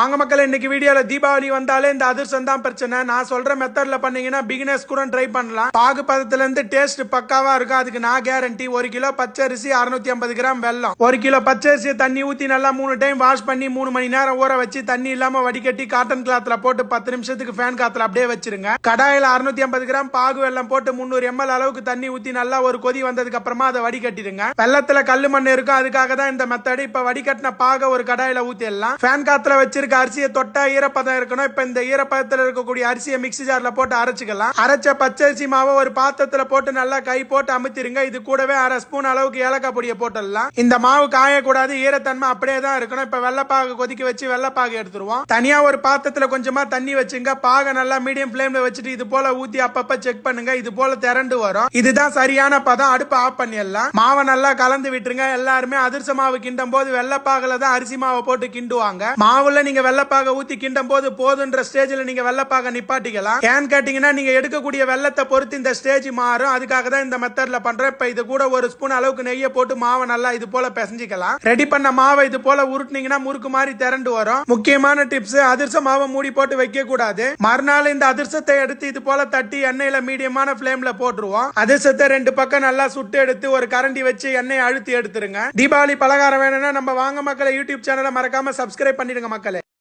வாங்க மக்கள், இன்னைக்கு வீடியோல தீபாவளி வந்தாலே இந்த அதிர்ஷ்டம் தான் பிரச்சனை. நான் சொல்ற மெத்தட்ல பண்ணீங்கன்னா பிகினர்ஸ் கூட ட்ரை பண்ணலாம். பாகு பதத்துல இருந்து டேஸ்ட் பக்காவா இருக்கும். அதுக்கு நான் கேரண்டி. 1 கிலோ பச்சரிசி, 650 கிராம் வெல்லம். 1 கிலோ பச்சரிசியை தண்ணி ஊத்தி நல்லா 3 டைம் வாஷ் பண்ணி 3 மணி நேரம் ஊற வச்சு தண்ணி இல்லாம வடிகட்டி காட்டன் கிளாத்ல போட்டு 10 நிமிஷத்துக்கு ஃபேன் காத்துல அப்படியே வச்சிருங்க. கடாயில 650 கிராம் பாகு வெல்லம் போட்டு 300 ml அளவுக்கு தண்ணி ஊத்தி நல்லா ஒரு கொதி வந்ததுக்கு அப்புறமா அதை வடிகட்டிடுங்க. வெள்ளத்துல கல்லு மண் இருக்கும், அதுக்காக தான் இந்த மெத்தட். இப்ப வடிகட்டின பாக ஒரு கடாயில ஊத்திடலாம். ஃபேன் காத்துல வச்சிருக்க அரிசியை தொட்டா ஈரப்பதம் இருக்கணும். இப்ப இந்த ஈரப்பதத்துல இருக்கக்கூடிய அரிசியை மிக்ஸி ஜார்ல போட்டு அரைச்சுக்கலாம். அரைச்ச பச்சரிசி மாவை ஒரு பாத்திரத்துல போட்டு நல்லா கை போட்டு அமுத்திருங்க. இது கூடவே 1/2 ஸ்பூன் அளவுக்கு ஏலக்காய் பொடியை போட்டுடலாம். இந்த மாவு காயக்கூடாது, ஈரத்தன்மை அப்படியே தான் இருக்கணும். இப்ப வெள்ளப்பாக கொதிக்க வச்சு வெள்ளப்பாக எடுத்துருவோம். தனியா ஒரு பாத்திரத்துல கொஞ்சமா தண்ணி வச்சுங்க. பாக நல்லா மீடியம் ஃபிளேம்ல வச்சுட்டு இது போல ஊத்தி அப்பப்ப செக் பண்ணுங்க. இது போல திரண்டு வரும். இதுதான் சரியான பதம். அடுப்பு ஆஃப் பண்ணிடலாம். மாவை நல்லா கலந்து விட்டுருங்க. எல்லாருமே அதிர்ச மாவு கிண்டும் போது வெள்ளப்பாகல தான் அரிசி மாவை போட்டு கிண்டுவாங்க. மாவுல நீங்க வெள்ளப்பாக ஊத்தி கிண்டும் போது போதுன்ற ஸ்டேஜ்ல நீங்க வெள்ளப்பாக நிப்பாட்டிக்கலாம். ஏன் கேட்டீங்கன்னா நீங்க எடுக்கக்கூடிய வெள்ளத்தை பொறுத்து இந்த ஸ்டேஜ் மாறும். அதுக்காக தான் இந்த மெத்தட்ல பண்றேன். இப்ப இது கூட 1 ஸ்பூன் அளவுக்கு நெய்யை போட்டு மாவை நல்லா இது போல பிசைஞ்சிக்கலாம். ரெடி பண்ண மாவை இது போல உருட்டுனீங்கன்னா முறுக்கு மாதிரி திரண்டு வரும். முக்கியமான டிப்ஸ், அதிர்ச மாவை மூடி போட்டு வைக்க கூடாது. மறுநாள் இந்த அதிர்சத்தை எடுத்து இது போல தட்டி எண்ணெயில மீடியமான ஃபிளேம்ல போட்டுருவோம். அதிர்சத்தை 2 பக்கம் நல்லா சுட்டு எடுத்து ஒரு கரண்டி வச்சு எண்ணெய் அழுத்தி எடுத்துருங்க. தீபாவளி பலகாரம் வேணும்னா நம்ம வாங்க மக்களை யூடியூப் சேனலை மறக்காம சப்ஸ்கிரைப் பண்ணிடுங்க மக்களே.